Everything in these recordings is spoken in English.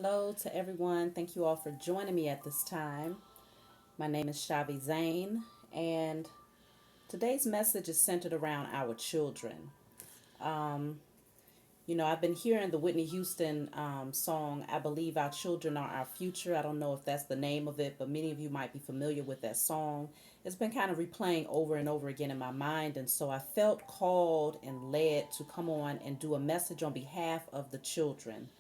Hello to everyone. Thank you all for joining me at this time. My name is Shavi Zane, and today's message is centered around our children. Um, I've been hearing the Whitney Houston song, I Believe Our Children Are Our Future. I don't know if that's the name of it, but many of you might be familiar with that song. It's been kind of replaying over and over again in my mind, and so I felt called and led to come on and do a message on behalf of the children.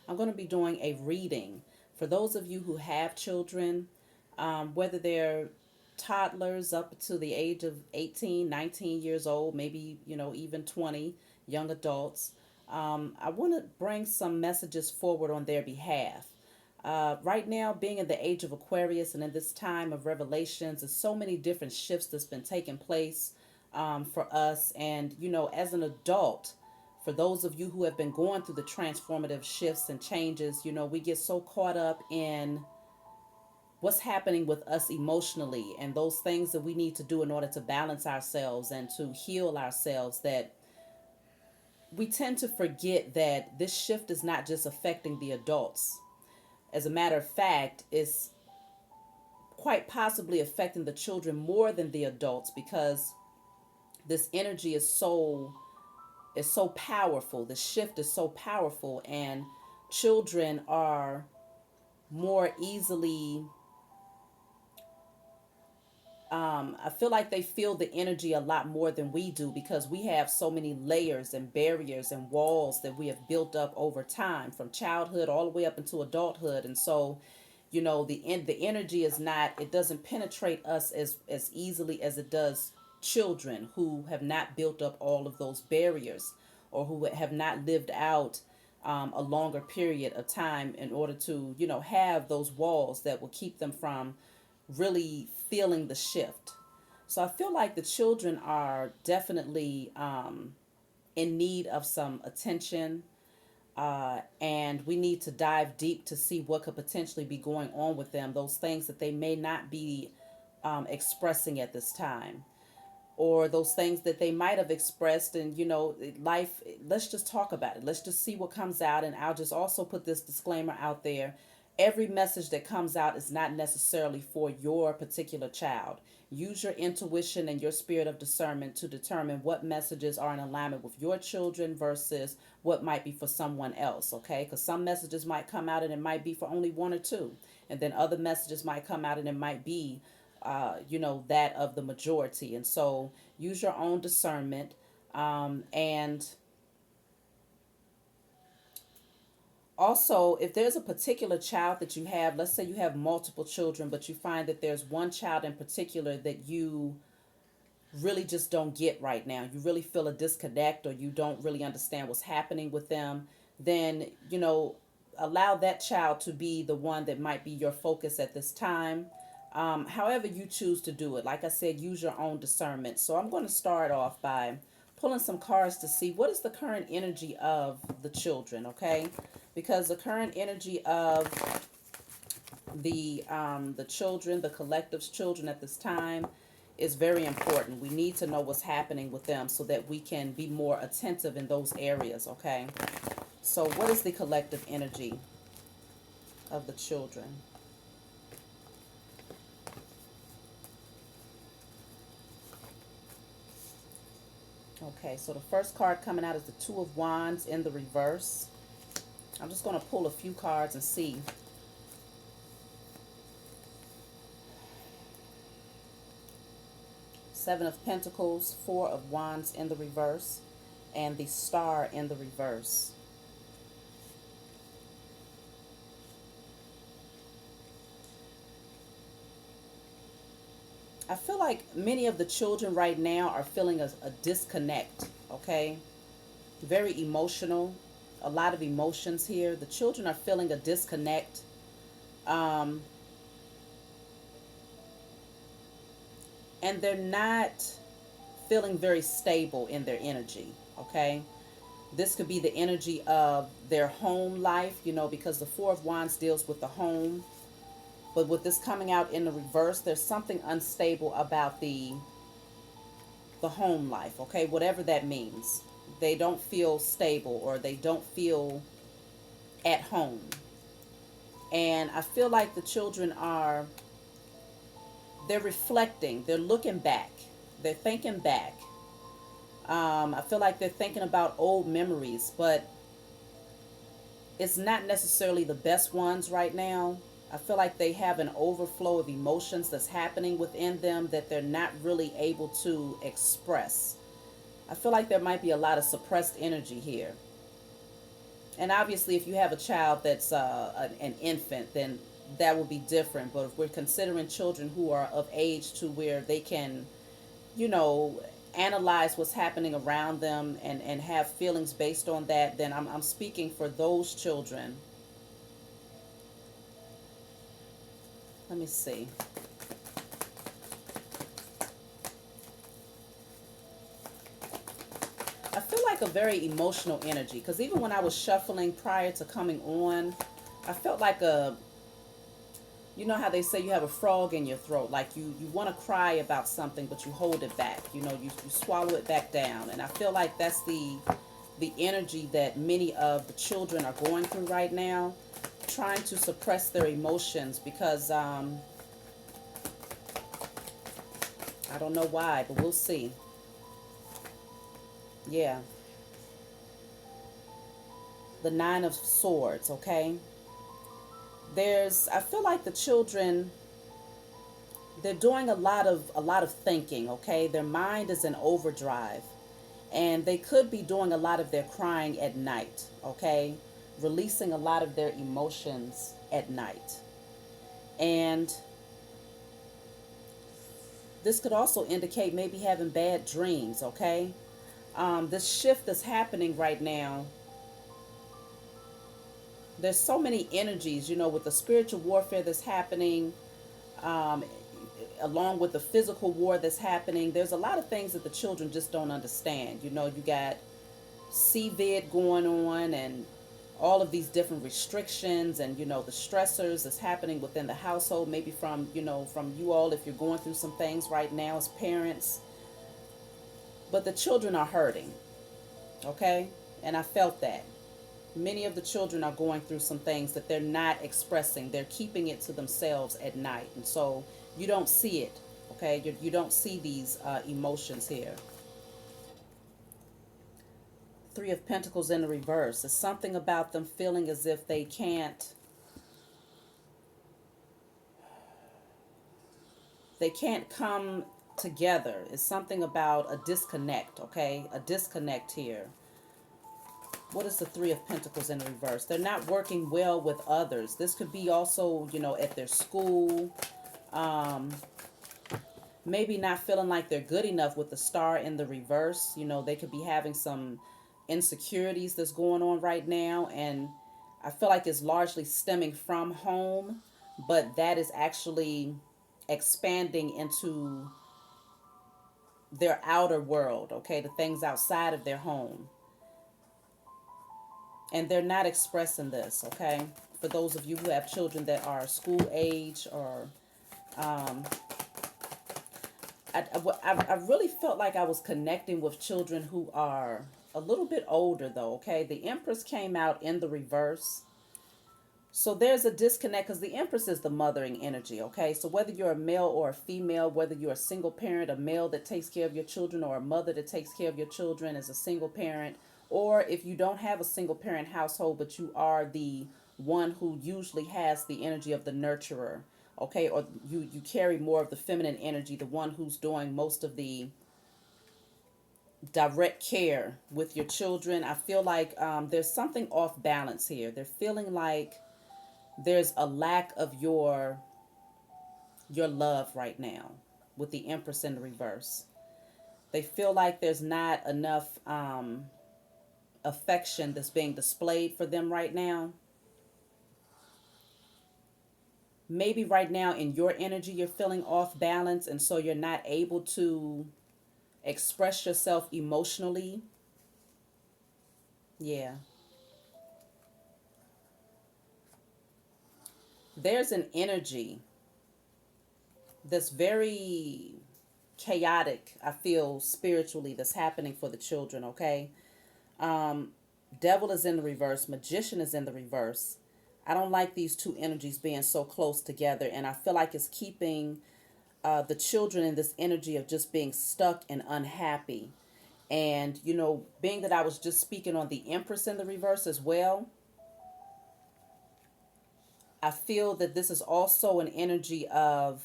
I'm going to be doing a reading for those of you who have children, whether they're toddlers up to the age of 18, 19 years old, maybe, even 20, young adults. I want to bring some messages forward on their behalf. Right now, being in the age of Aquarius and in this time of revelations, there's so many different shifts that's been taking place for us. And, as an adult, for those of you who have been going through the transformative shifts and changes, we get so caught up in what's happening with us emotionally and those things that we need to do in order to balance ourselves and to heal ourselves that we tend to forget that this shift is not just affecting the adults. As a matter of fact, it's quite possibly affecting the children more than the adults because this energy is so powerful. The shift is so powerful, and children are more easily I feel like they feel the energy a lot more than we do because we have so many layers and barriers and walls that we have built up over time from childhood all the way up into adulthood. And so, the energy is not, it doesn't penetrate us as easily as it does children who have not built up all of those barriers or who have not lived out a longer period of time in order to, have those walls that will keep them from really feeling the shift. So I feel like the children are definitely in need of some attention, and we need to dive deep to see what could potentially be going on with them, those things that they may not be expressing at this time, or those things that they might have expressed. And life, let's just talk about it, let's just see what comes out. And I'll just also put this disclaimer out there: every message that comes out is not necessarily for your particular child. Use your intuition and your spirit of discernment to determine what messages are in alignment with your children versus what might be for someone else, okay? Because some messages might come out and it might be for only one or two, and then other messages might come out and it might be that of the majority. And so use your own discernment. And also, if there's a particular child that you have, let's say you have multiple children, but you find that there's one child in particular that you really just don't get right now, you really feel a disconnect or you don't really understand what's happening with them, then, allow that child to be the one that might be your focus at this time. However you choose to do it. Like I said, use your own discernment. So I'm going to start off by pulling some cards to see what is the current energy of the children, okay? Because the current energy of the children, the collective's children at this time, is very important. We need to know what's happening with them so that we can be more attentive in those areas, okay? So what is the collective energy of the children? Okay, so the first card coming out is the Two of Wands in the reverse. I'm just going to pull a few cards and see. Seven of Pentacles, Four of Wands in the reverse, and the Star in the reverse. I feel like many of the children right now are feeling a disconnect, okay? Very emotional, a lot of emotions here. The children are feeling a disconnect. Um, and they're not feeling very stable in their energy, okay? This could be the energy of their home life, because the Four of Wands deals with the home. But with this coming out in the reverse, there's something unstable about the home life, okay? Whatever that means. They don't feel stable or they don't feel at home. And I feel like the children are, they're reflecting, they're looking back, they're thinking back. I feel like they're thinking about old memories, but it's not necessarily the best ones right now. I feel like they have an overflow of emotions that's happening within them that they're not really able to express. I feel like there might be a lot of suppressed energy here. And obviously, if you have a child that's an infant, then that will be different. But if we're considering children who are of age to where they can, you know, analyze what's happening around them and have feelings based on that, then I'm speaking for those children. Let me see. I feel like a very emotional energy because even when I was shuffling prior to coming on, I felt like a, you know how they say you have a frog in your throat, like you want to cry about something but you hold it back, you swallow it back down. And I feel like that's the energy that many of the children are going through right now, trying to suppress their emotions because I don't know why, but we'll see. Yeah, the Nine of Swords. Okay, I feel like the children, they're doing a lot of thinking. Okay, their mind is in overdrive, and they could be doing a lot of their crying at night. Okay, releasing a lot of their emotions at night. And this could also indicate maybe having bad dreams. Okay, this shift that's happening right now, there's so many energies, with the spiritual warfare that's happening, um, along with the physical war that's happening. There's a lot of things that the children just don't understand. You got CVID going on, and all of these different restrictions, and the stressors that's happening within the household, maybe from you all, if you're going through some things right now as parents. But the children are hurting. Okay, and I felt that many of the children are going through some things that they're not expressing. They're keeping it to themselves at night. And so you don't see it. Okay, you don't see these emotions here. Three of Pentacles in the reverse. It's something about them feeling as if they can't come together. It's something about a disconnect. Okay, a disconnect here. What is the Three of Pentacles in reverse? They're not working well with others. This could be also, at their school. Um, Maybe not feeling like they're good enough with the Star in the reverse. They could be having some insecurities that's going on right now. And I feel like it's largely stemming from home, but that is actually expanding into their outer world, okay? The things outside of their home. And they're not expressing this, okay? For those of you who have children that are school age, or um, I really felt like I was connecting with children who are a little bit older, though, okay? The Empress came out in the reverse. So there's a disconnect because the Empress is the mothering energy, okay? So whether you're a male or a female, whether you're a single parent, a male that takes care of your children, or a mother that takes care of your children as a single parent, or if you don't have a single parent household, but you are the one who usually has the energy of the nurturer, okay? Or you carry more of the feminine energy, the one who's doing most of the direct care with your children. I feel like there's something off balance here. They're feeling like there's a lack of your love right now with the Empress in the reverse. They feel like there's not enough affection that's being displayed for them right now. Maybe right now in your energy you're feeling off balance, and so you're not able to express yourself emotionally. Yeah. There's an energy that's very chaotic, I feel, spiritually, that's happening for the children, okay? Um, Devil is in the reverse, Magician is in the reverse. I don't like these two energies being so close together, and I feel like it's keeping the children in this energy of just being stuck and unhappy. And, being that I was just speaking on the Empress in the reverse as well, I feel that this is also an energy of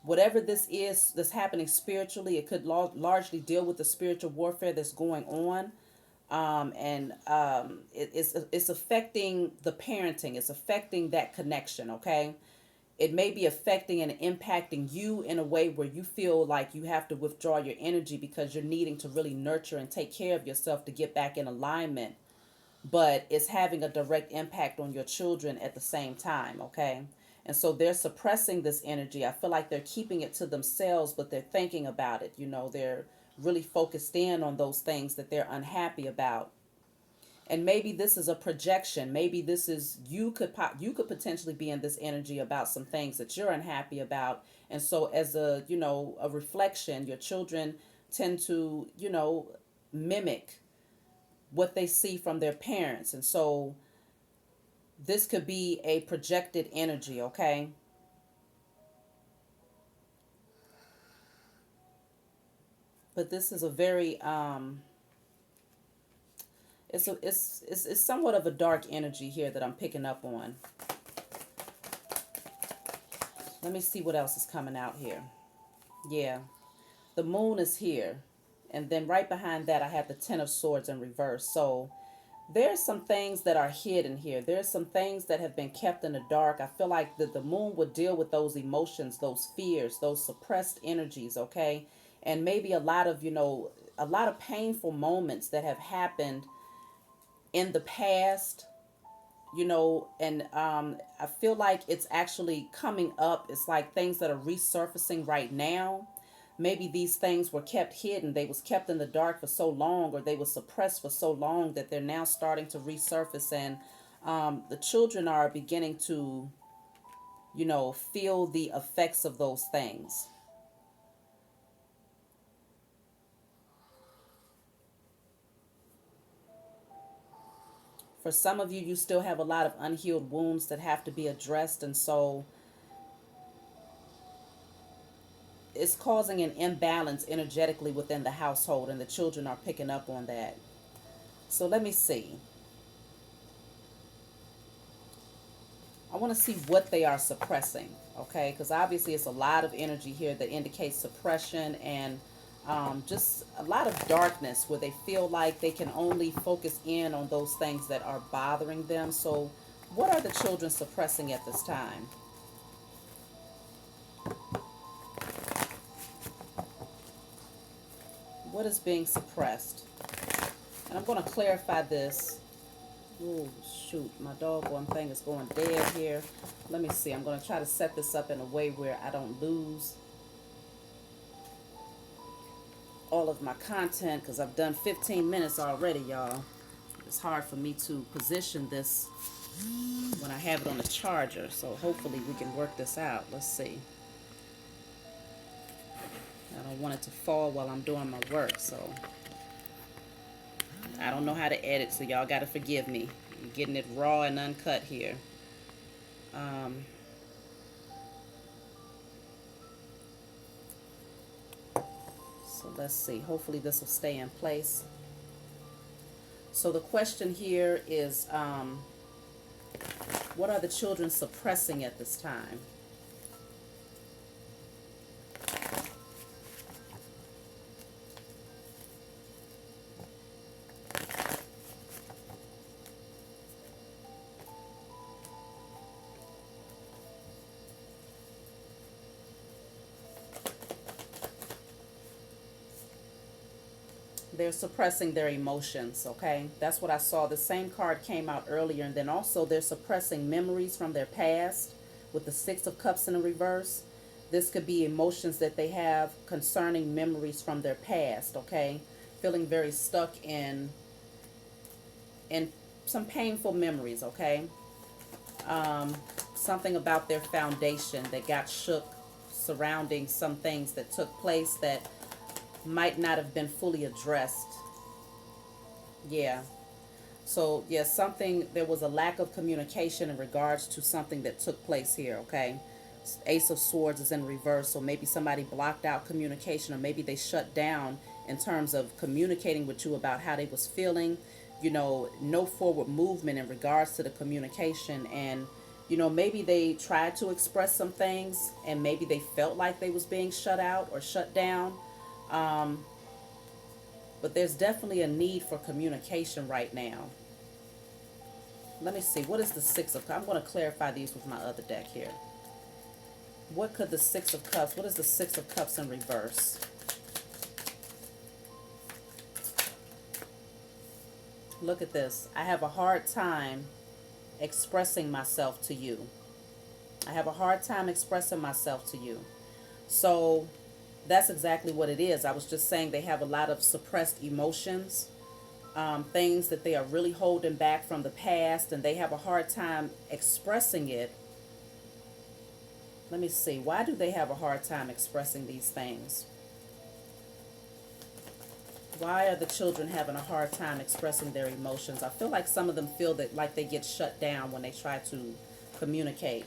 whatever this is that's happening spiritually. It could largely deal with the spiritual warfare that's going on. It's affecting the parenting. It's affecting that connection, okay? It may be affecting and impacting you in a way where you feel like you have to withdraw your energy because you're needing to really nurture and take care of yourself to get back in alignment. But it's having a direct impact on your children at the same time, okay? And so they're suppressing this energy. I feel like they're keeping it to themselves, but they're thinking about it. They're really focused in on those things that they're unhappy about. And maybe this is a projection. Maybe this is you could potentially be in this energy about some things that you're unhappy about. And so as a reflection, your children tend to mimic what they see from their parents. And so this could be a projected energy, okay? But this is a very it's somewhat of a dark energy here that I'm picking up on. Let me see what else is coming out here. Yeah. The moon is here. And then right behind that I have the Ten of Swords in reverse. So there's some things that are hidden here. There's some things that have been kept in the dark. I feel like the moon would deal with those emotions, those fears, those suppressed energies, okay? And maybe a lot of painful moments that have happened in the past, and I feel like it's actually coming up. It's like things that are resurfacing right now. Maybe these things were kept hidden. They was kept in the dark for so long, or they were suppressed for so long that they're now starting to resurface. And the children are beginning to, feel the effects of those things. For some of you, you still have a lot of unhealed wounds that have to be addressed. And so it's causing an imbalance energetically within the household, and the children are picking up on that. So let me see. I want to see what they are suppressing, okay? Because obviously it's a lot of energy here that indicates suppression and just a lot of darkness where they feel like they can only focus in on those things that are bothering them. So what are the children suppressing at this time? What is being suppressed? And I'm going to clarify this. Oh, shoot. My doggone thing is going dead here. Let me see. I'm going to try to set this up in a way where I don't lose all of my content, because I've done 15 minutes already, y'all. It's hard for me to position this when I have it on the charger. So hopefully we can work this out. Let's see. I don't want it to fall while I'm doing my work, so I don't know how to edit, so y'all got to forgive me. I'm getting it raw and uncut here. So let's see. Hopefully this will stay in place. So the question here is, what are the children suppressing at this time? They're suppressing their emotions, okay? That's what I saw. The same card came out earlier. And then also they're suppressing memories from their past with the Six of Cups in the reverse. This could be emotions that they have concerning memories from their past, okay? Feeling very stuck in some painful memories, okay? Something about their foundation that got shook surrounding some things that took place that might not have been fully addressed. Yeah. So, yes, something, there was a lack of communication in regards to something that took place here, okay? Ace of Swords is in reverse, so maybe somebody blocked out communication, or maybe they shut down in terms of communicating with you about how they was feeling. No forward movement in regards to the communication. And maybe they tried to express some things, and maybe they felt like they was being shut out or shut down. But there's definitely a need for communication right now. Let me see. What is the Six of Cups? I'm going to clarify these with my other deck here. What could the Six of Cups, what is the Six of Cups in reverse? Look at this. I have a hard time expressing myself to you. I have a hard time expressing myself to you. So that's exactly what it is. I was just saying they have a lot of suppressed emotions, things that they are really holding back from the past, and they have a hard time expressing it. Let me see. Why do they have a hard time expressing these things? Why are the children having a hard time expressing their emotions? I feel like some of them feel that like they get shut down when they try to communicate.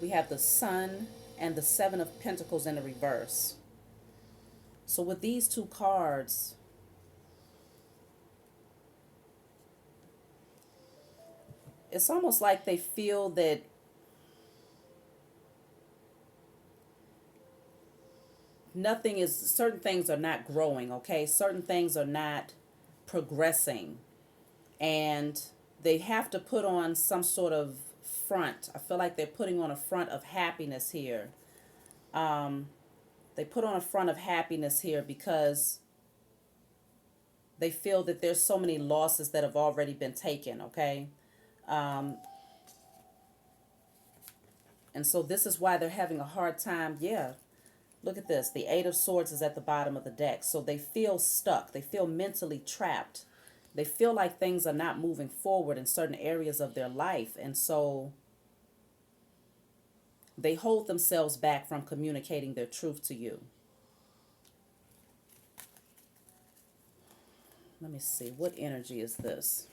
We have the Sun and the Seven of Pentacles in the reverse. So with these two cards, it's almost like they feel that nothing is, certain things are not growing, okay? Certain things are not progressing. And they have to put on some sort of front. I feel like they're putting on a front of happiness here. They put on a front of happiness here because they feel that there's so many losses that have already been taken, okay? And so this is why they're having a hard time. Yeah, look at this. The Eight of Swords is at the bottom of the deck. So they feel stuck. They feel mentally trapped. They feel like things are not moving forward in certain areas of their life. And so they hold themselves back from communicating their truth to you. Let me see. What energy is this?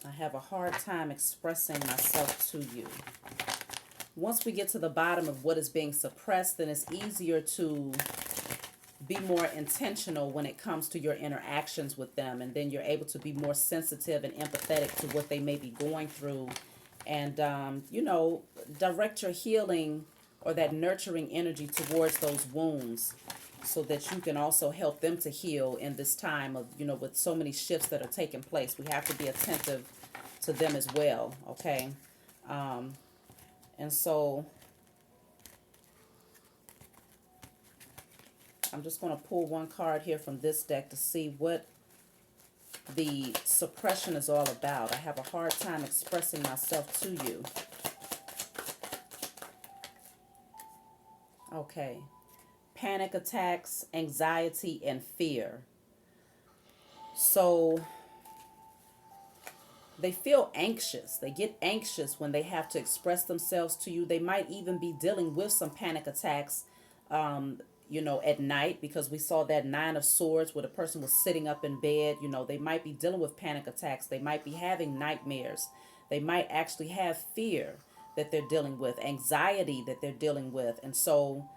I have a hard time expressing myself to you. Once we get to the bottom of what is being suppressed, then it's easier to be more intentional when it comes to your interactions with them. And then you're able to be more sensitive and empathetic to what they may be going through. And, direct your healing or that nurturing energy towards those wounds, so that you can also help them to heal in this time of, with so many shifts that are taking place. We have to be attentive to them as well, okay? And so I'm just going to pull one card here from this deck to see what the suppression is all about. I have a hard time expressing myself to you. Okay. Panic attacks, anxiety, and fear. So they feel anxious. They get anxious when they have to express themselves to you. They might even be dealing with some panic attacks, at night, because we saw that Nine of Swords where the person was sitting up in bed. They might be dealing with panic attacks. They might be having nightmares. They might actually have fear that they're dealing with, anxiety that they're dealing with. And so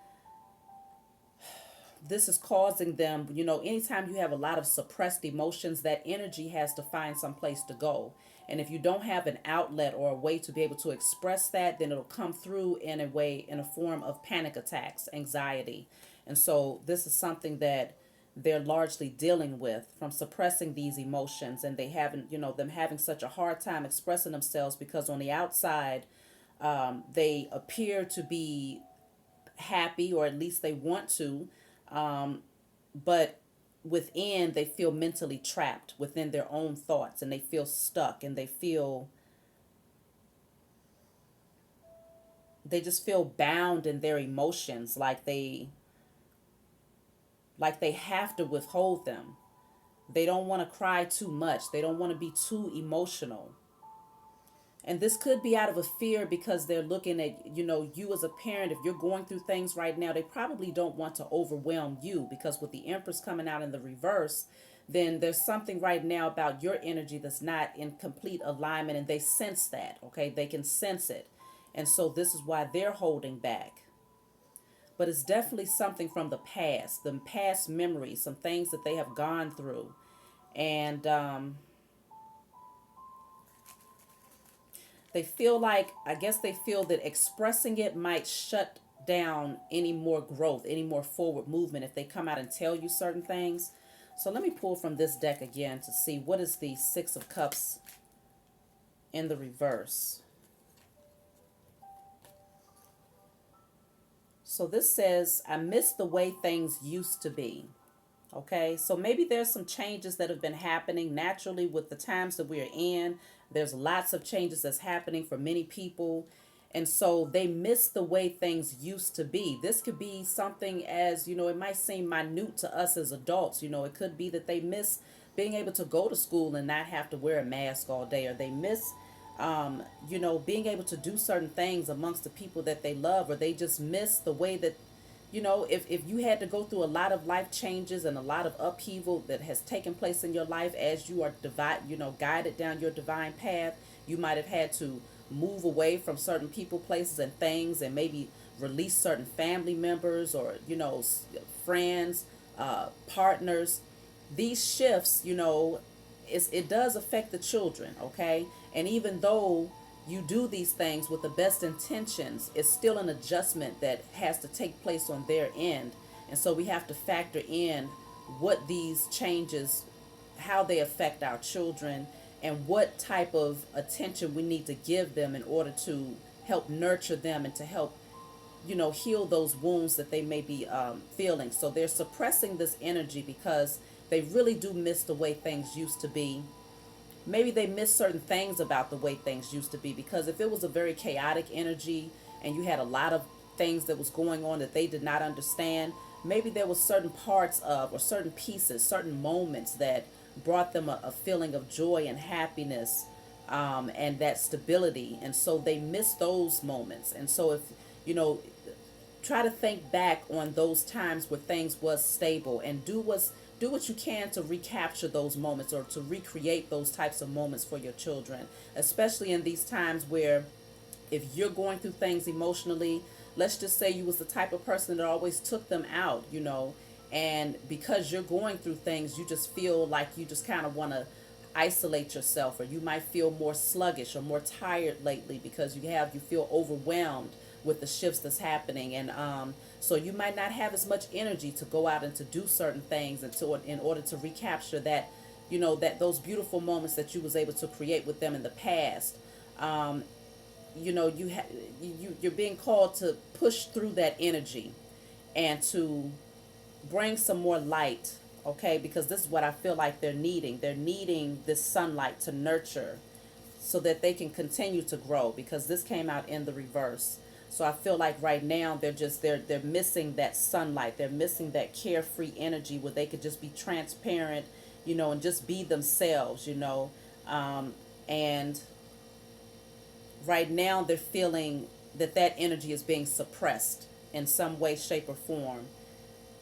this is causing them, anytime you have a lot of suppressed emotions, that energy has to find some place to go. And if you don't have an outlet or a way to be able to express that, then it'll come through in a form of panic attacks, anxiety. And so this is something that they're largely dealing with, from suppressing these emotions. And they haven't, them having such a hard time expressing themselves because on the outside, they appear to be happy, or at least they want to, but within they feel mentally trapped within their own thoughts, and they feel stuck, and they just feel bound in their emotions, like they have to withhold them. They don't want to cry too much. They don't want to be too emotional. And this could be out of a fear because they're looking at, you as a parent. If you're going through things right now, they probably don't want to overwhelm you, because with the Empress coming out in the reverse, then there's something right now about your energy that's not in complete alignment, and they sense that. Okay, they can sense it. And so this is why they're holding back. But it's definitely something from the past memories, some things that they have gone through. And they feel like, I guess they feel that expressing it might shut down any more growth, any more forward movement if they come out and tell you certain things. So let me pull from this deck again to see what is the Six of Cups in the reverse. So this says, I miss the way things used to be. Okay, so maybe there's some changes that have been happening naturally with the times that we are in. There's lots of changes that's happening for many people. And so they miss the way things used to be. This could be something as, it might seem minute to us as adults. It could be that they miss being able to go to school and not have to wear a mask all day, or they miss being able to do certain things amongst the people that they love, or they just miss the way that, if you had to go through a lot of life changes and a lot of upheaval that has taken place in your life as you are guided down your divine path, you might have had to move away from certain people, places, and things, and maybe release certain family members, or friends, partners. These shifts, it does affect the children, okay? And even though you do these things with the best intentions, it's still an adjustment that has to take place on their end. And so we have to factor in what these changes, how they affect our children, and what type of attention we need to give them in order to help nurture them and to help heal those wounds that they may be feeling. So they're suppressing this energy because they really do miss the way things used to be. Maybe they miss certain things about the way things used to be, because if it was a very chaotic energy and you had a lot of things that was going on that they did not understand, maybe there was certain parts of, or certain pieces, certain moments that brought them a feeling of joy and happiness, and that stability. And so they miss those moments. And so if, you know, try to think back on those times where things was stable, and do what you can to recapture those moments, or to recreate those types of moments for your children, especially in these times where, if you're going through things emotionally, let's just say you was the type of person that always took them out, and because you're going through things, you just feel like you just kind of want to isolate yourself, or you might feel more sluggish or more tired lately because you feel overwhelmed with the shifts that's happening. And so you might not have as much energy to go out and to do certain things, and to, in order to recapture that, that those beautiful moments that you was able to create with them in the past. You're being called to push through that energy and to bring some more light, okay? Because this is what I feel like they're needing. They're needing this sunlight to nurture so that they can continue to grow, because this came out in the reverse. So I feel like right now they're missing that sunlight. They're missing that carefree energy where they could just be transparent, and just be themselves, and right now they're feeling that energy is being suppressed in some way, shape, or form.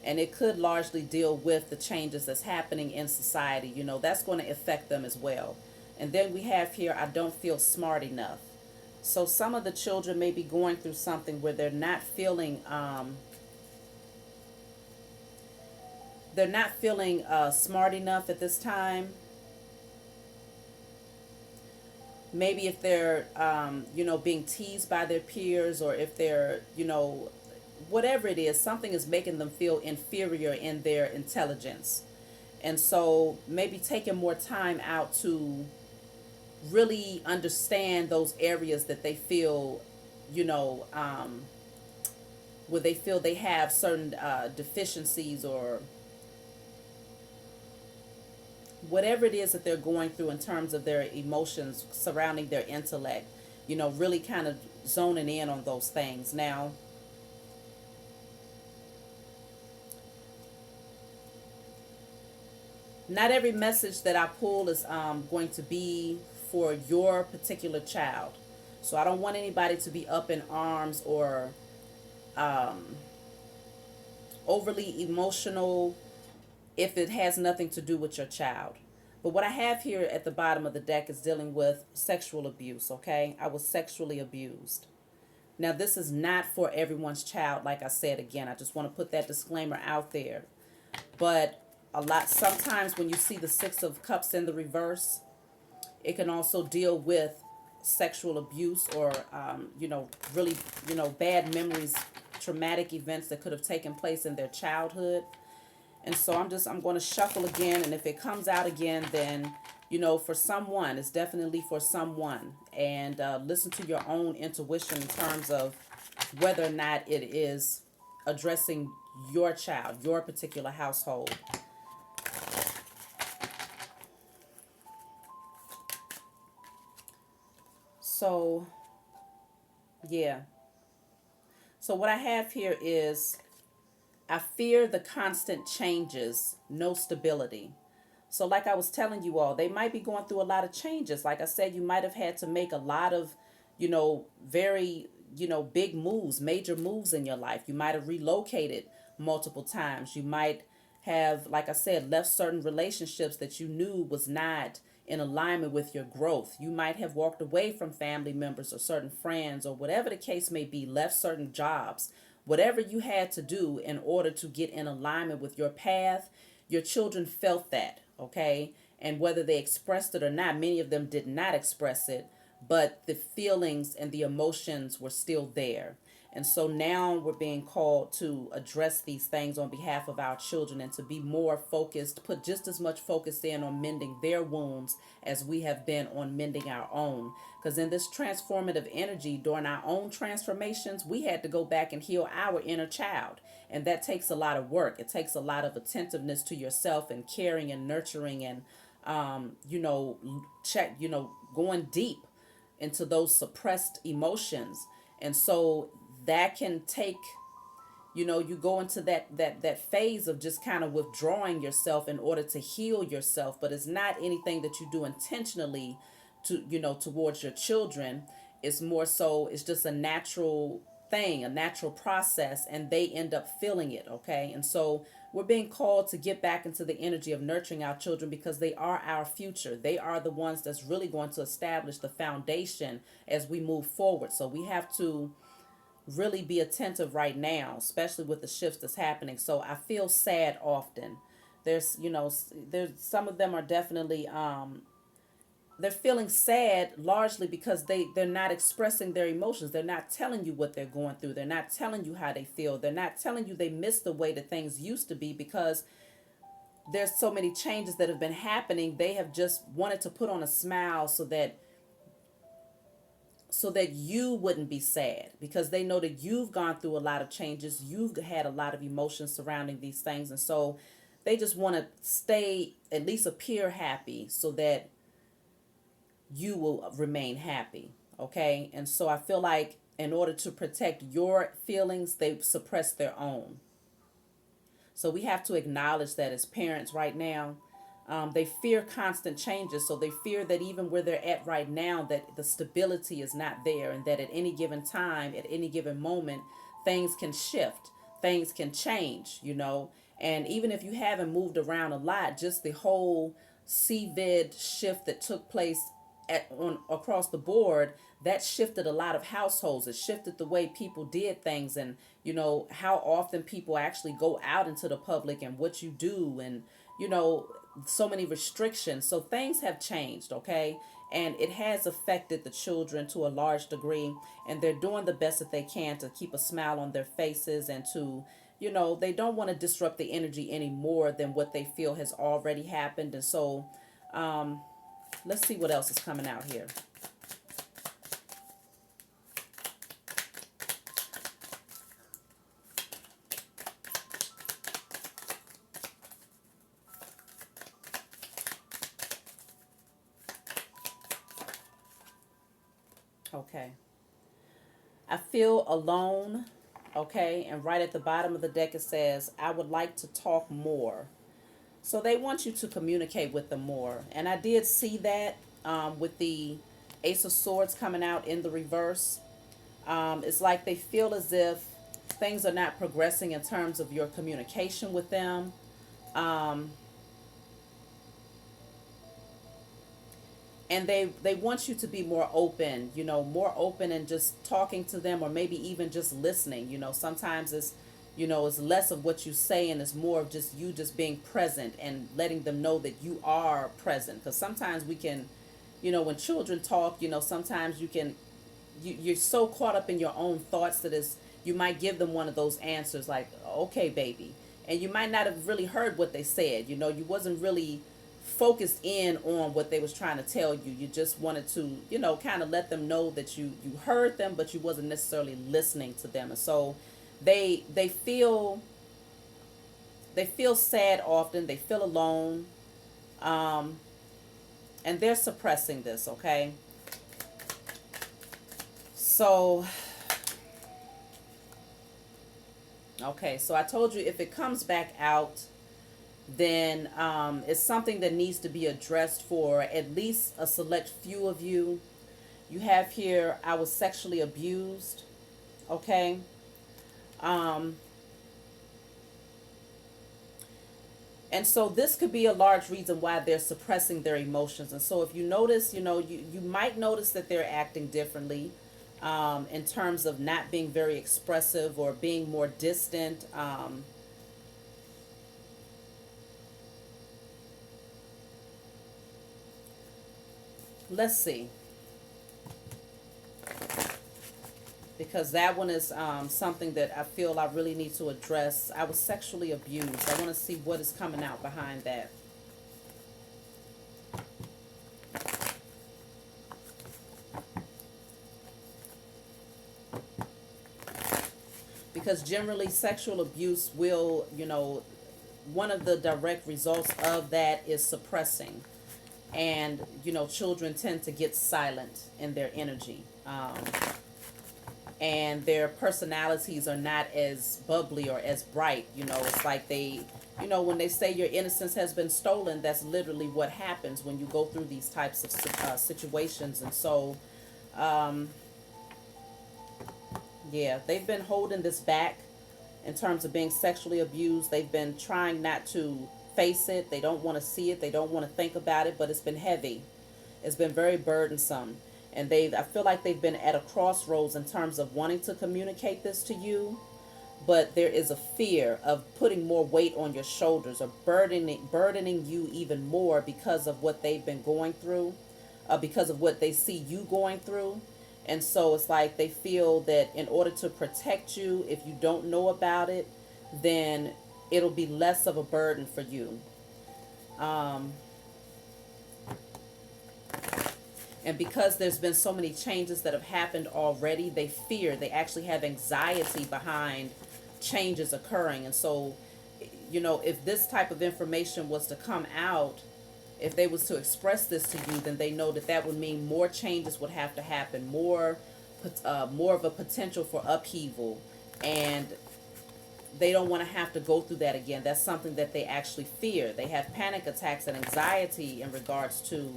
And it could largely deal with the changes that's happening in society. That's going to affect them as well. And then we have here, I don't feel smart enough. So some of the children may be going through something where they're not feeling smart enough at this time. Maybe if they're being teased by their peers, or if they're whatever it is, something is making them feel inferior in their intelligence. And so maybe taking more time out to really understand those areas that they feel, where they feel they have certain deficiencies, or whatever it is that they're going through in terms of their emotions surrounding their intellect, really kind of zoning in on those things. Now, not every message that I pull is going to be for your particular child. So I don't want anybody to be up in arms or overly emotional if it has nothing to do with your child. But what I have here at the bottom of the deck is dealing with sexual abuse, okay? I was sexually abused. Now, this is not for everyone's child, like I said again. I just want to put that disclaimer out there. But sometimes when you see the Six of Cups in the reverse, it can also deal with sexual abuse or, really, bad memories, traumatic events that could have taken place in their childhood. And so I'm going to shuffle again. And if it comes out again, then, for someone, it's definitely for someone. And listen to your own intuition in terms of whether or not it is addressing your child, your particular household. So, yeah. So what I have here is I fear the constant changes, no stability. So, like I was telling you all, they might be going through a lot of changes. Like I said, you might have had to make a lot of, very, big moves, major moves in your life. You might have relocated multiple times. You might have, like I said, left certain relationships that you knew was not in alignment with your growth. You might have walked away from family members or certain friends or whatever the case may be, left certain jobs. Whatever you had to do in order to get in alignment with your path, your children felt that, okay? And whether they expressed it or not, many of them did not express it, but the feelings and the emotions were still there. And so now we're being called to address these things on behalf of our children and to be more focused, put just as much focus in on mending their wounds as we have been on mending our own. Because in this transformative energy, during our own transformations, we had to go back and heal our inner child. And that takes a lot of work. It takes a lot of attentiveness to yourself and caring and nurturing and, going deep into those suppressed emotions. And so that can take, you go into that phase of just kind of withdrawing yourself in order to heal yourself. But it's not anything that you do intentionally to, towards your children. It's more so, it's just a natural thing, a natural process, and they end up feeling it, okay? And so we're being called to get back into the energy of nurturing our children because they are our future. They are the ones that's really going to establish the foundation as we move forward. So we have to really be attentive right now, especially with the shifts that's happening. So I feel sad often. There's some of them are definitely they're feeling sad largely because they're not expressing their emotions. They're not telling you what they're going through. They're not telling you how they feel. They're not telling you they miss the way that things used to be because there's so many changes that have been happening. They have just wanted to put on a smile so that you wouldn't be sad because they know that you've gone through a lot of changes. You've had a lot of emotions surrounding these things. And so they just want to stay, at least appear happy so that you will remain happy. Okay. And so I feel like in order to protect your feelings, they've suppressed their own. So we have to acknowledge that as parents right now. They fear constant changes, so they fear that even where they're at right now, that the stability is not there, and that at any given time, at any given moment, things can shift, things can change. And even if you haven't moved around a lot, just the whole CVID shift that took place across the board, that shifted a lot of households. It shifted the way people did things, and how often people actually go out into the public and what you do, and so many restrictions. So things have changed, okay? And it has affected the children to a large degree, and they're doing the best that they can to keep a smile on their faces and to, they don't want to disrupt the energy any more than what they feel has already happened. And so let's see what else is coming out here. Okay. I feel alone. Okay. And right at the bottom of the deck, it says, I would like to talk more. So they want you to communicate with them more. And I did see that. with the Ace of Swords coming out in the reverse. It's like they feel as if things are not progressing in terms of your communication with them. Um, and they want you to be more open, more open and just talking to them, or maybe even just listening. Sometimes it's less of what you say, and it's more of just you just being present and letting them know that you are present. Because sometimes we can, when children talk, sometimes you're so caught up in your own thoughts that is you might give them one of those answers like, okay baby, and you might not have really heard what they said. You wasn't really focused in on what they was trying to tell you. You just wanted to, kind of let them know that you heard them, but you wasn't necessarily listening to them. And so they feel sad often. They feel alone, um, and they're suppressing this. Okay, so so I told you if it comes back out, then it's something that needs to be addressed for at least a select few of you. You have here, I was sexually abused. Okay. Um, and so this could be a large reason why they're suppressing their emotions. And so if you notice, you might notice that they're acting differently, in terms of not being very expressive or being more distant. Let's see. Because that one is something that I feel I really need to address. I was sexually abused. I want to see what is coming out behind that. Because generally sexual abuse will, one of the direct results of that is suppressing. And, children tend to get silent in their energy. And their personalities are not as bubbly or as bright. It's like when they say your innocence has been stolen, that's literally what happens when you go through these types of situations. And so, um, yeah, they've been holding this back in terms of being sexually abused. They've been trying not to face it. They don't want to see it. They don't want to think about it, but it's been heavy. It's been very burdensome. And I feel like they've been at a crossroads in terms of wanting to communicate this to you, but there is a fear of putting more weight on your shoulders, or burdening you even more because of what they've been going through, because of what they see you going through. And so it's like they feel that in order to protect you, if you don't know about it, then it'll be less of a burden for you. Um, and because there's been so many changes that have happened already, they actually have anxiety behind changes occurring. And so, if this type of information was to come out, if they was to express this to you, then they know that that would mean more changes would have to happen, more of a potential for upheaval, and they don't want to have to go through that again. That's something that they actually fear. They have panic attacks and anxiety in regards to,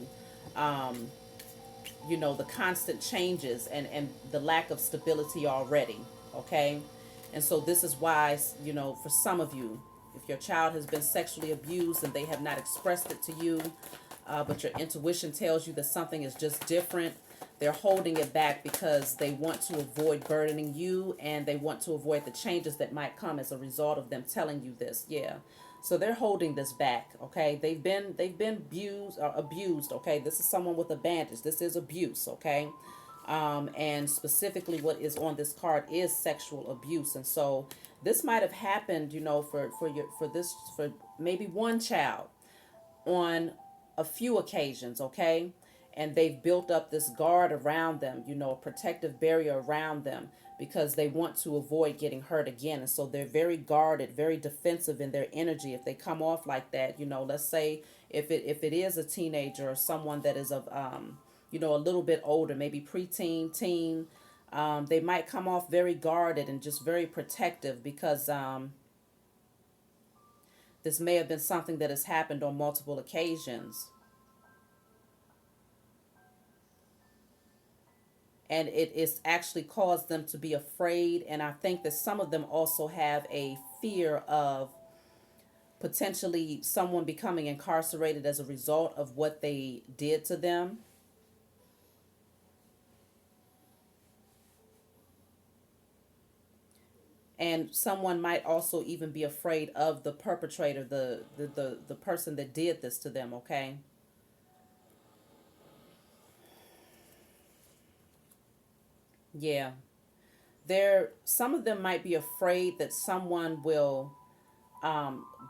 the constant changes and the lack of stability already. Okay, and so this is why, for some of you, if your child has been sexually abused and they have not expressed it to you, but your intuition tells you that something is just different, they're holding it back because they want to avoid burdening you, and they want to avoid the changes that might come as a result of them telling you this. Yeah. So they're holding this back. Okay. They've been abused. Okay. This is someone with a bandage. This is abuse. Okay. And specifically what is on this card is sexual abuse. And so this might have happened, for maybe one child on a few occasions. Okay. And they've built up this guard around them, a protective barrier around them, because they want to avoid getting hurt again. And so they're very guarded, very defensive in their energy. If they come off like that, let's say if it is a teenager or someone that is of a little bit older, maybe preteen, teen, they might come off very guarded and just very protective, because this may have been something that has happened on multiple occasions. and it is actually caused them to be afraid. And I think that some of them also have a fear of potentially someone becoming incarcerated as a result of what they did to them. And someone might also even be afraid of the perpetrator, the person that did this to them, okay? Yeah. Some of them might be afraid that someone will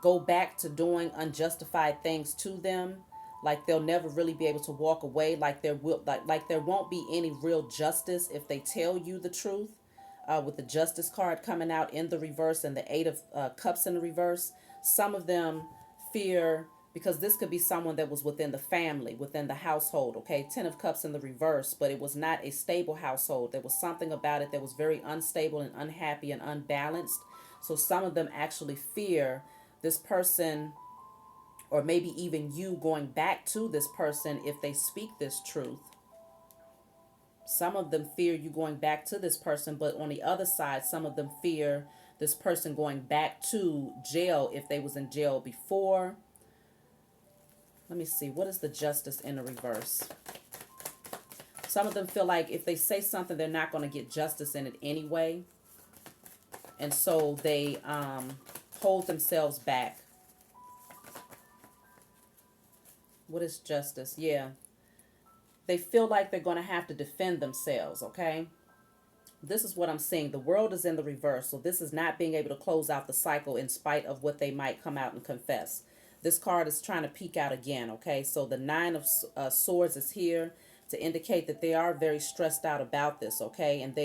go back to doing unjustified things to them. Like they'll never really be able to walk away. Like there won't be any real justice if they tell you the truth. With the justice card coming out in the reverse and the eight of cups in the reverse, some of them fear, because this could be someone that was within the family, within the household. Okay, 10 of cups in the reverse, but it was not a stable household. There was something about it that was very unstable and unhappy and unbalanced. So some of them actually fear this person, or maybe even you going back to this person if they speak this truth. Some of them fear you going back to this person, but on the other side, some of them fear this person going back to jail if they was in jail before. Let me see, what is the justice in the reverse? Some of them feel like if they say something, they're not going to get justice in it anyway. And so they hold themselves back. What is justice? Yeah. They feel like they're going to have to defend themselves, okay? This is what I'm seeing. The world is in the reverse. So this is not being able to close out the cycle in spite of what they might come out and confess. This card is trying to peek out again, okay? So the nine of swords is here to indicate that they are very stressed out about this, okay? And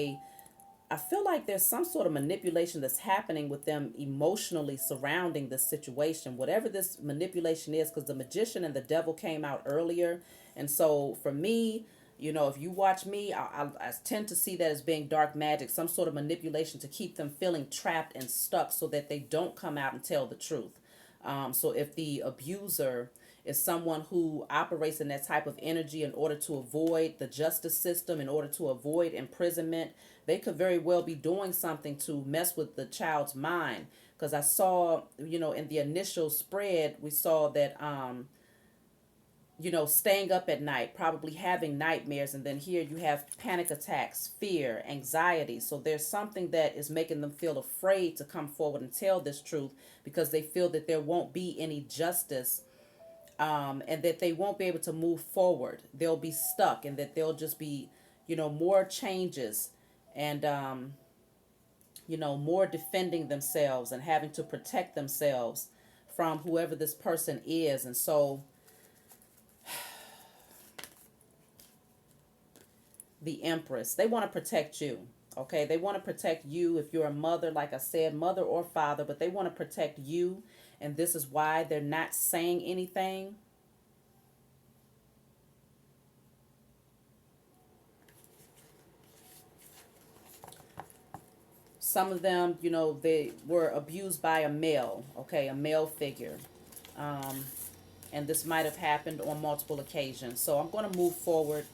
I feel like there's some sort of manipulation that's happening with them emotionally surrounding this situation, whatever this manipulation is, because the magician and the devil came out earlier. And so for me, if you watch me, I tend to see that as being dark magic, some sort of manipulation to keep them feeling trapped and stuck so that they don't come out and tell the truth. So if the abuser is someone who operates in that type of energy in order to avoid the justice system, in order to avoid imprisonment, they could very well be doing something to mess with the child's mind. Because I saw, in the initial spread, we saw that, staying up at night, probably having nightmares. And then here you have panic attacks, fear, anxiety. So there's something that is making them feel afraid to come forward and tell this truth because they feel that there won't be any justice, and that they won't be able to move forward. They'll be stuck, and that there'll just be, more changes and, more defending themselves and having to protect themselves from whoever this person is. And so the Empress, they want to protect you. Okay, they want to protect you if you're a mother, like I said, mother or father, but they want to protect you. And this is why they're not saying anything. Some of them, they were abused by a male, okay, a male figure. Um, and this might have happened on multiple occasions. So I'm going to move forward.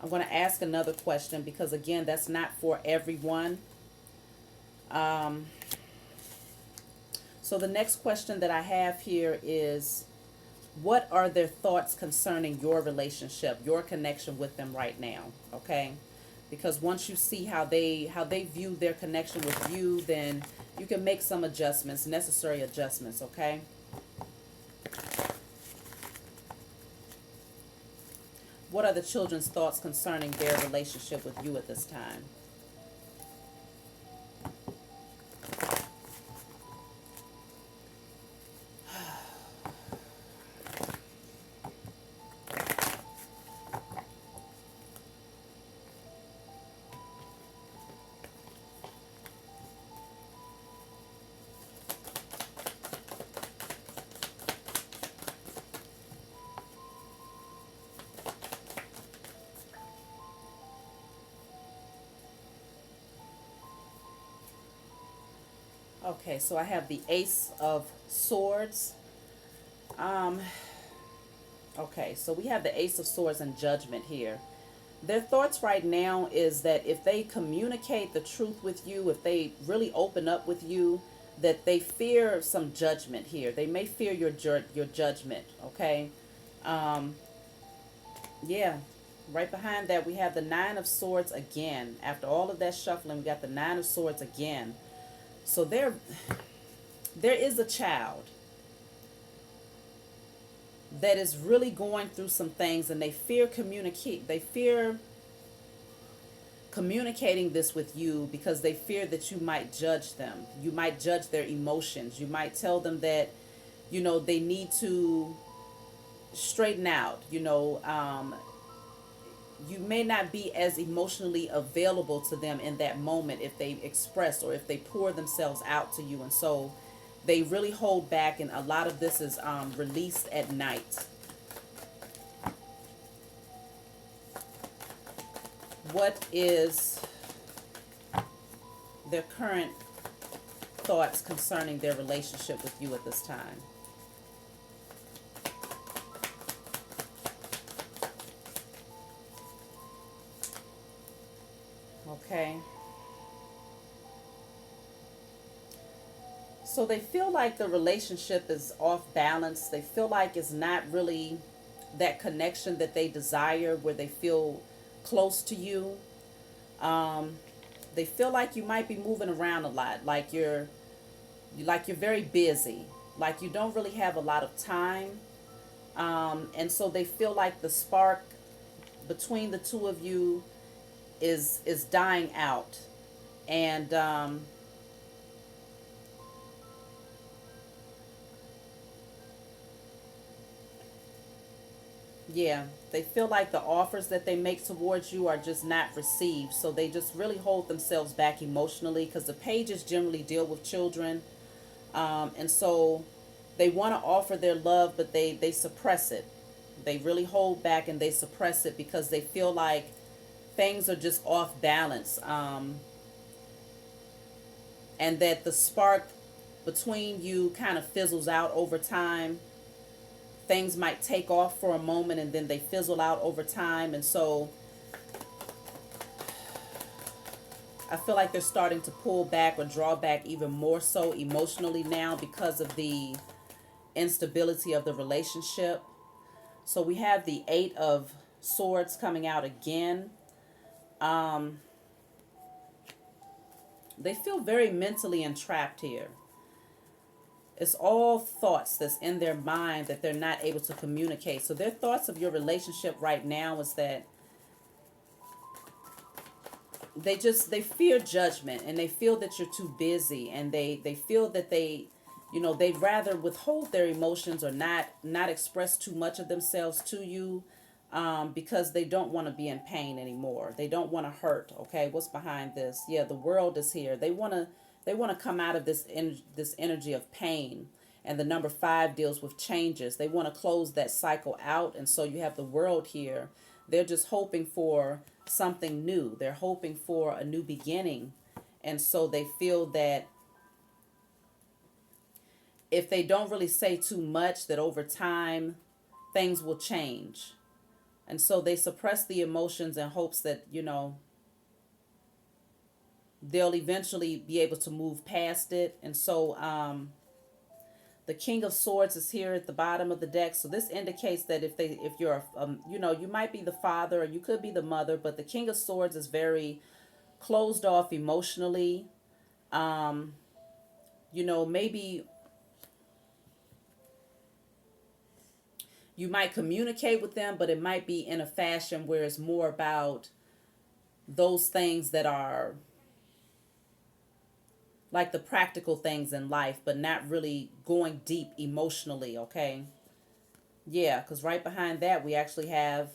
I'm going to ask another question because, again, that's not for everyone. Um, so the next question that I have here is, what are their thoughts concerning your relationship, your connection with them right now? Okay, because once you see how they view their connection with you, then you can make some adjustments, necessary adjustments. Okay. What are the children's thoughts concerning their relationship with you at this time? Okay, so I have the Ace of Swords. Um, okay, so we have the Ace of Swords and Judgment here. Their thoughts right now is that if they communicate the truth with you, if they really open up with you, that they fear some judgment here. They may fear your judgment. Okay, um, yeah. Right behind that, we have the Nine of Swords again. After all of that shuffling, we got the Nine of Swords again. So there is a child that is really going through some things, and they fear communicating this with you because they fear that you might judge them. You might judge their emotions. You might tell them that, they need to straighten out. You may not be as emotionally available to them in that moment if they express or if they pour themselves out to you. And so they really hold back, and a lot of this is released at night. What is their current thoughts concerning their relationship with you at this time? Okay. So they feel like the relationship is off balance. They feel like it's not really that connection that they desire, where they feel close to you. Um, they feel like you might be moving around a lot, like you're very busy, like you don't really have a lot of time. And so they feel like the spark between the two of you is dying out. And yeah, they feel like the offers that they make towards you are just not received. So they just really hold themselves back emotionally, because the pages generally deal with children. And so they want to offer their love, but they suppress it. They really hold back and they suppress it because they feel like things are just off balance. And that the spark between you kind of fizzles out over time. Things might take off for a moment and then they fizzle out over time. And so I feel like they're starting to pull back or draw back even more so emotionally now because of the instability of the relationship. So we have the Eight of Swords coming out again. Um, they feel very mentally entrapped here. It's all thoughts that's in their mind that they're not able to communicate. So their thoughts of your relationship right now is that they fear judgment, and they feel that you're too busy, and they feel that they'd rather withhold their emotions or not express too much of themselves to you, because they don't want to be in pain anymore. They don't want to hurt. Okay, what's behind this? Yeah, the world is here. They want to come out of this energy of pain. And the number 5 deals with changes. They want to close that cycle out. And so you have the world here. They're just hoping for something new. They're hoping for a new beginning. And so they feel that if they don't really say too much, that over time things will change. And so they suppress the emotions in hopes that, they'll eventually be able to move past it. And so the King of Swords is here at the bottom of the deck. So this indicates that if you're, you might be the father or you could be the mother, but the King of Swords is very closed off emotionally. Um, maybe you might communicate with them, but it might be in a fashion where it's more about those things that are like the practical things in life, but not really going deep emotionally. Okay. Yeah, because right behind that, we actually have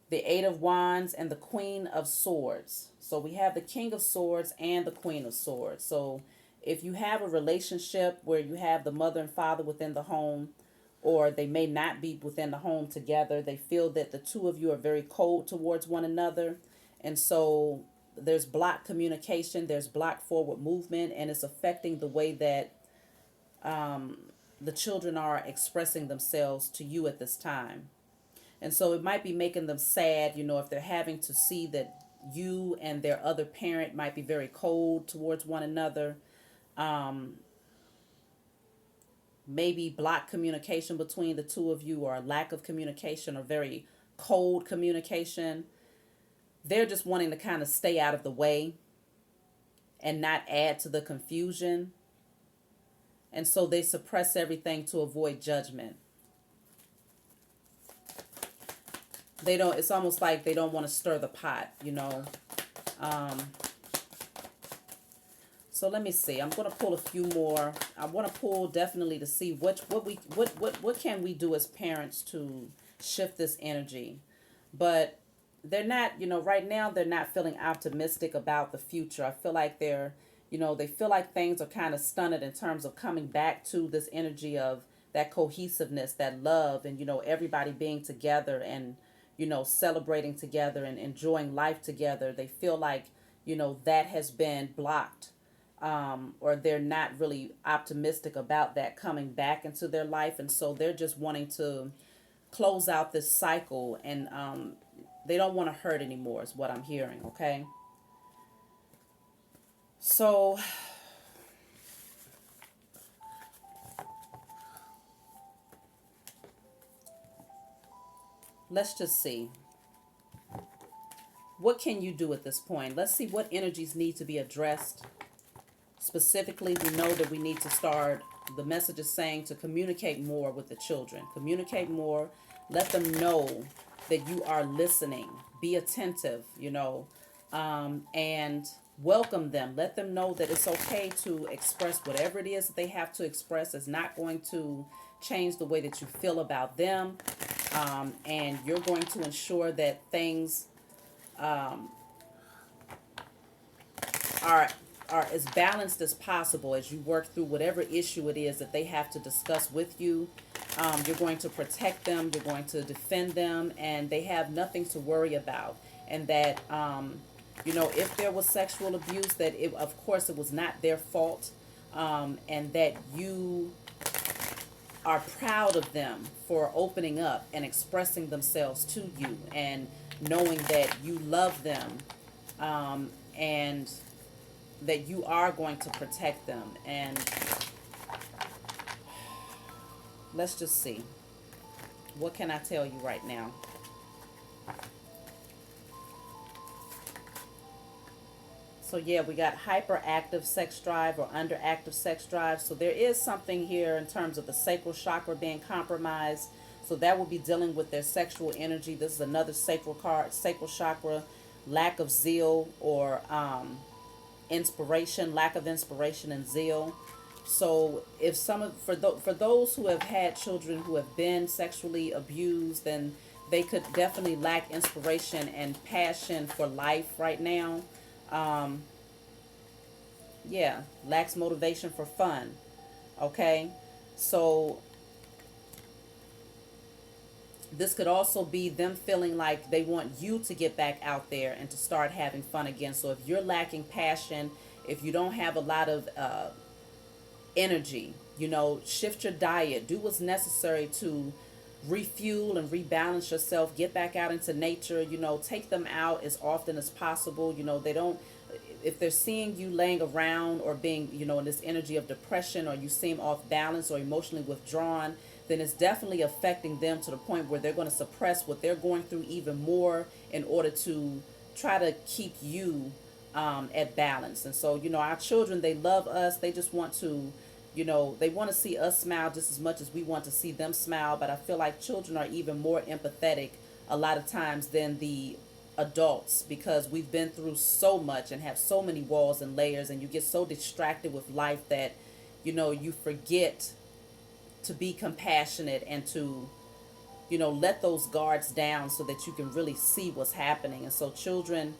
the Eight of Wands and the Queen of Swords. So we have the King of Swords and the Queen of Swords. So if you have a relationship where you have the mother and father within the home, or they may not be within the home together, they feel that the two of you are very cold towards one another. And so there's blocked communication, there's blocked forward movement, and it's affecting the way that the children are expressing themselves to you at this time. And so it might be making them sad, if they're having to see that you and their other parent might be very cold towards one another. Um, Maybe block communication between the two of you, or a lack of communication, or very cold communication. They're just wanting to kind of stay out of the way and not add to the confusion. And so they suppress everything to avoid judgment. They don't, it's almost like they don't want to stir the pot. Um, so let me see. I'm going to pull a few more. I want to pull definitely to see what can we do as parents to shift this energy. But they're not, right now they're not feeling optimistic about the future. I feel like they feel like things are kind of stunted in terms of coming back to this energy of that cohesiveness, that love, and, everybody being together and, celebrating together and enjoying life together. They feel like, that has been blocked. Or they're not really optimistic about that coming back into their life. And so they're just wanting to close out this cycle, and they don't want to hurt anymore is what I'm hearing. Okay. So let's just see. What can you do at this point? Let's see what energies need to be addressed. Specifically, we know that we need to start, the message is saying to communicate more with the children. Communicate more. Let them know that you are listening. Be attentive, and welcome them. Let them know that it's okay to express whatever it is that they have to express. It's not going to change the way that you feel about them. And you're going to ensure that things are as balanced as possible as you work through whatever issue it is that they have to discuss with you. You're going to protect them, you're going to defend them, and they have nothing to worry about. And that, if there was sexual abuse, that of course it was not their fault, and that you are proud of them for opening up and expressing themselves to you, and knowing that you love them, and that you are going to protect them. And let's just see. What can I tell you right now? So yeah, we got hyperactive sex drive or underactive sex drive. So there is something here in terms of the sacral chakra being compromised. So that will be dealing with their sexual energy. This is another sacral card, sacral chakra, lack of zeal, or inspiration, lack of inspiration and zeal. So if for those who have had children who have been sexually abused, then they could definitely lack inspiration and passion for life right now. Yeah, lacks motivation for fun. Okay, so this could also be them feeling like they want you to get back out there and to start having fun again. So if you're lacking passion, if you don't have a lot of energy, shift your diet, do what's necessary to refuel and rebalance yourself, get back out into nature, take them out as often as possible. They don't, if they're seeing you laying around or being, in this energy of depression, or you seem off balance or emotionally withdrawn, then it's definitely affecting them to the point where they're going to suppress what they're going through even more in order to try to keep you at balance. And so, our children, they love us. They just want to, they want to see us smile just as much as we want to see them smile. But I feel like children are even more empathetic a lot of times than the adults, because we've been through so much and have so many walls and layers, and you get so distracted with life that, you forget to be compassionate and to, let those guards down so that you can really see what's happening. And so children,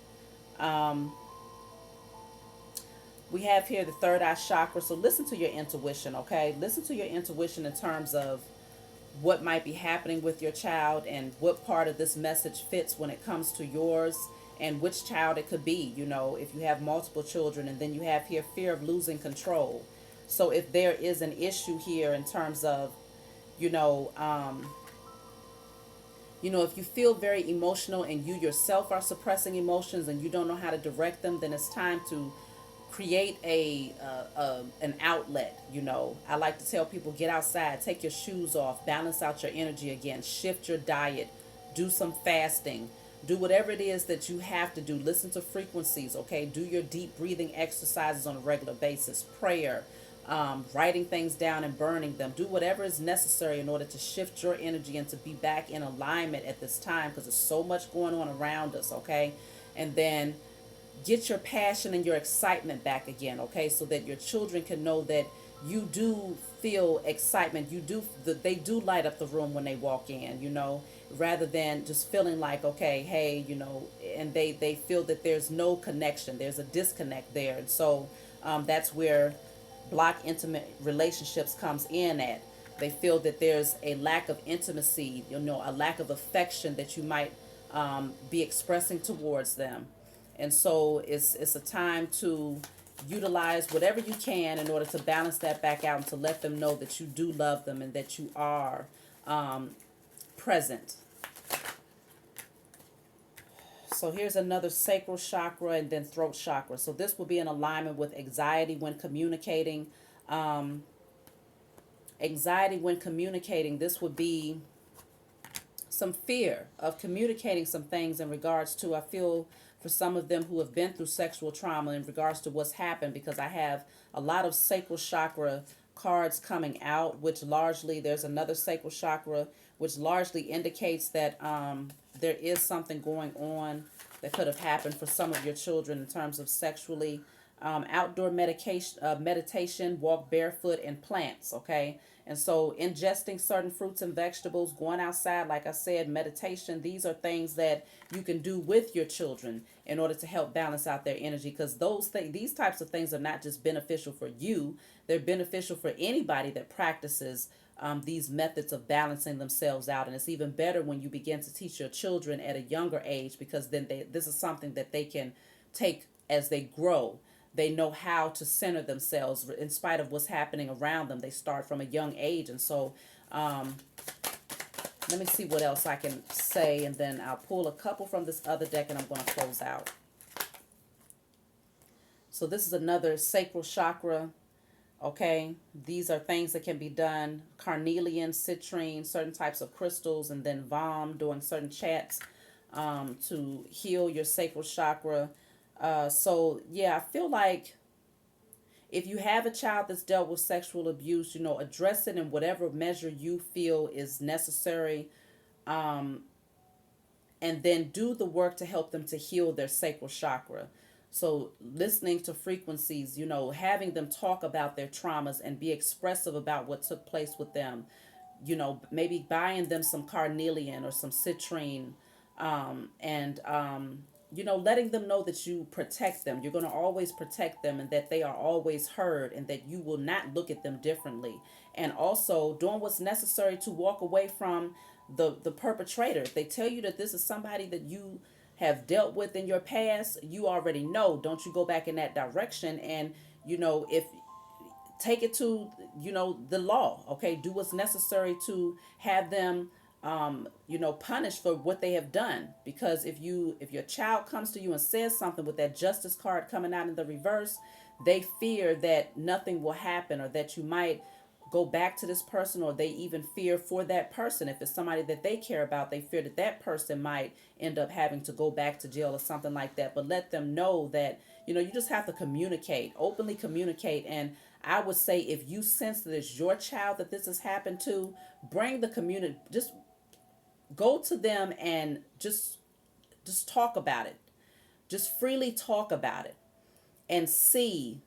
we have here the third eye chakra. So listen to your intuition, okay? Listen to your intuition in terms of what might be happening with your child and what part of this message fits when it comes to yours, and which child it could be, if you have multiple children. And then you have here fear of losing control. So if there is an issue here in terms of, if you feel very emotional and you yourself are suppressing emotions and you don't know how to direct them, then it's time to create an outlet. I like to tell people, get outside, take your shoes off, balance out your energy again, shift your diet, do some fasting, do whatever it is that you have to do. Listen to frequencies, okay? Do your deep breathing exercises on a regular basis, prayer, writing things down and burning them. Do whatever is necessary in order to shift your energy and to be back in alignment at this time, because there's so much going on around us, okay? And then get your passion and your excitement back again, okay? So that your children can know that you do feel excitement. They do light up the room when they walk in, rather than just feeling like, okay, hey, and they feel that there's no connection, there's a disconnect there. And so that's where block intimate relationships comes in at. They feel that there's a lack of intimacy, a lack of affection that you might be expressing towards them. And so it's a time to utilize whatever you can in order to balance that back out and to let them know that you do love them and that you are present. So here's another sacral chakra and then throat chakra. So this will be in alignment with anxiety when communicating. Anxiety when communicating. This would be some fear of communicating some things in regards to, I feel, for some of them who have been through sexual trauma in regards to what's happened, because I have a lot of sacral chakra cards coming out, which largely, there's another sacral chakra, which largely indicates that there is something going on that could have happened for some of your children in terms of sexually. Outdoor meditation, walk barefoot, and plants, okay? And so ingesting certain fruits and vegetables, going outside, like I said, meditation, these are things that you can do with your children in order to help balance out their energy, because these types of things are not just beneficial for you, they're beneficial for anybody that practices these methods of balancing themselves out. And it's even better when you begin to teach your children at a younger age, because then this is something that they can take as they grow. They know how to center themselves in spite of what's happening around them. They start from a young age. And so let me see what else I can say, and then I'll pull a couple from this other deck and I'm going to close out. So this is another sacral chakra. Okay, these are things that can be done. Carnelian, citrine, certain types of crystals, and then Vom, doing certain chants to heal your sacral chakra. So yeah, I feel like if you have a child that's dealt with sexual abuse, address it in whatever measure you feel is necessary. And then do the work to help them to heal their sacral chakra. So listening to frequencies, having them talk about their traumas and be expressive about what took place with them. Maybe buying them some carnelian or some citrine, and letting them know that you protect them. You're going to always protect them, and that they are always heard, and that you will not look at them differently. And also doing what's necessary to walk away from the perpetrator. If they tell you that this is somebody that you have dealt with in your past, you already know. Don't you go back in that direction. And if take it to the law, okay? Do what's necessary to have them punished for what they have done. Because if your child comes to you and says something with that justice card coming out in the reverse, they fear that nothing will happen, or that you might go back to this person, or they even fear for that person. If it's somebody that they care about, they fear that that person might end up having to go back to jail or something like that. But let them know that you just have to communicate, openly communicate. And I would say, if you sense that it's your child that this has happened to, bring the community, just go to them and just talk about it. Just freely talk about it and see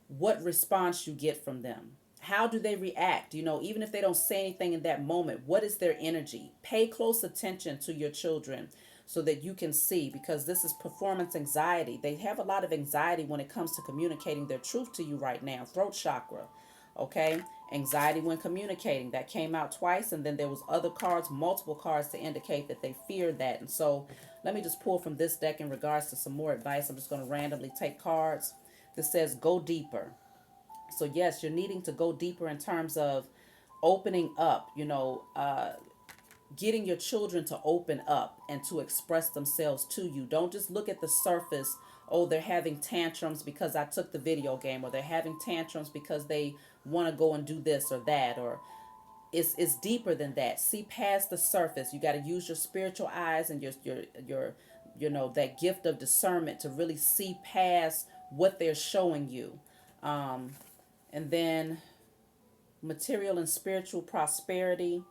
what response you get from them. How do they react? Even if they don't say anything in that moment, what is their energy? Pay close attention to your children so that you can see, because this is performance anxiety. They have a lot of anxiety when it comes to communicating their truth to you right now. Throat chakra, okay? Anxiety when communicating. That came out twice, and then there was other cards, multiple cards, to indicate that they fear that. And so let me just pull from this deck in regards to some more advice. I'm just going to randomly take cards. This says go deeper. So yes, you're needing to go deeper in terms of opening up, getting your children to open up and to express themselves to you. Don't just look at the surface. Oh, they're having tantrums because I took the video game, or they're having tantrums because they want to go and do this or that, or it's deeper than that. See past the surface. You got to use your spiritual eyes and your that gift of discernment to really see past what they're showing you. And then material and spiritual prosperity.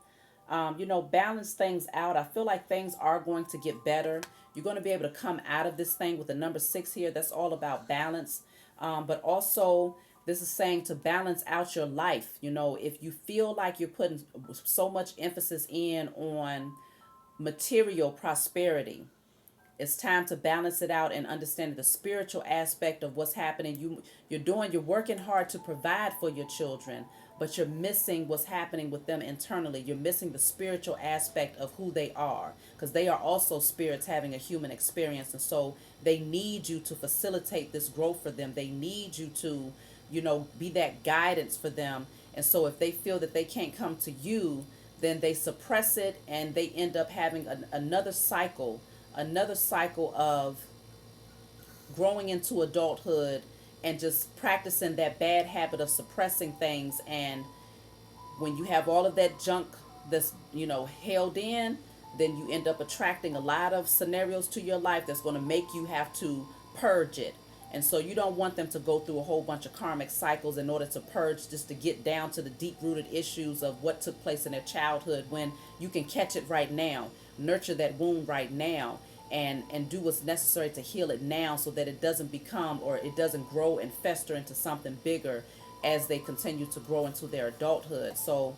Balance things out. I feel like things are going to get better. You're going to be able to come out of this thing with the number 6 here. That's all about balance. But also, this is saying to balance out your life. If you feel like you're putting so much emphasis in on material prosperity, it's time to balance it out and understand the spiritual aspect of what's happening. You're working hard to provide for your children, but you're missing what's happening with them internally. You're missing the spiritual aspect of who they are, because they are also spirits having a human experience, and so they need you to facilitate this growth for them. They need you to be that guidance for them. And so if they feel that they can't come to you, then they suppress it, and they end up having another cycle of growing into adulthood and just practicing that bad habit of suppressing things. And when you have all of that junk that's held in, then you end up attracting a lot of scenarios to your life that's going to make you have to purge it. And so you don't want them to go through a whole bunch of karmic cycles in order to purge, just to get down to the deep rooted issues of what took place in their childhood, when you can catch it right now, nurture that wound right now, and do what's necessary to heal it now, so that it doesn't become, or it doesn't grow and fester into something bigger as they continue to grow into their adulthood. So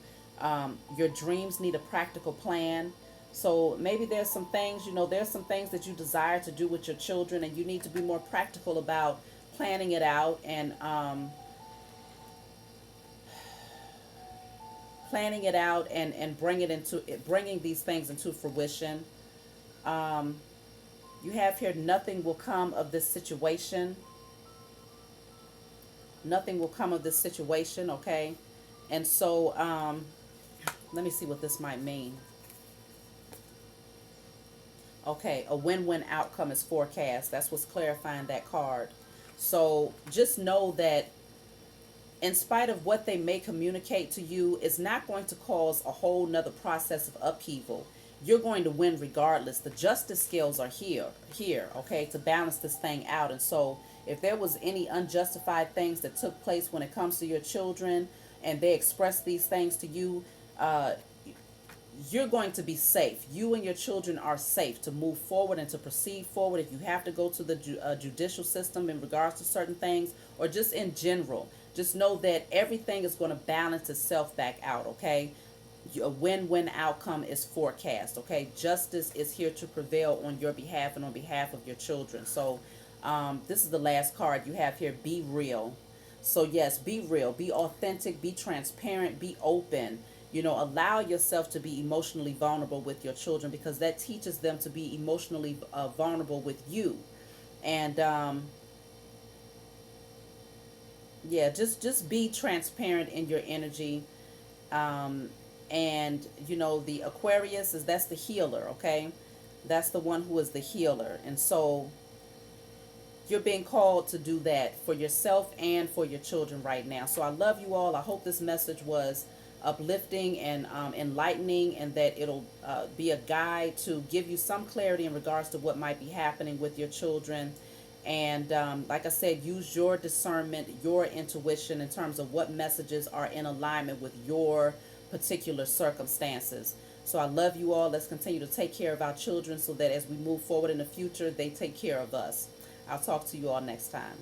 your dreams need a practical plan. So maybe there's some things, there's some things that you desire to do with your children, and you need to be more practical about planning it out, and bringing these things into fruition. You have here, nothing will come of this situation. Nothing will come of this situation, okay? And so let me see what this might mean. Okay, a win-win outcome is forecast. That's what's clarifying that card. So just know that in spite of what they may communicate to you, it's not going to cause a whole nother process of upheaval. You're going to win regardless. The justice scales are here, okay, to balance this thing out. And so if there was any unjustified things that took place when it comes to your children, and they express these things to you, you're going to be safe. You and your children are safe to move forward and to proceed forward. If you have to go to the judicial system in regards to certain things, or just in general, just know that everything is going to balance itself back out, okay? A win-win outcome is forecast, okay? Justice is here to prevail on your behalf and on behalf of your children. So this is the last card you have here, be real. So yes, be real, be authentic, be transparent, be open. Allow yourself to be emotionally vulnerable with your children, because that teaches them to be emotionally vulnerable with you. And yeah, just be transparent in your energy. And the Aquarius that's the healer, okay? That's the one who is the healer. And so you're being called to do that for yourself and for your children right now. So I love you all. I hope this message was uplifting and enlightening, and that it'll be a guide to give you some clarity in regards to what might be happening with your children. And like I said, use your discernment, your intuition in terms of what messages are in alignment with your particular circumstances. So I love you all. Let's continue to take care of our children, so that as we move forward in the future, they take care of us. I'll talk to you all next time.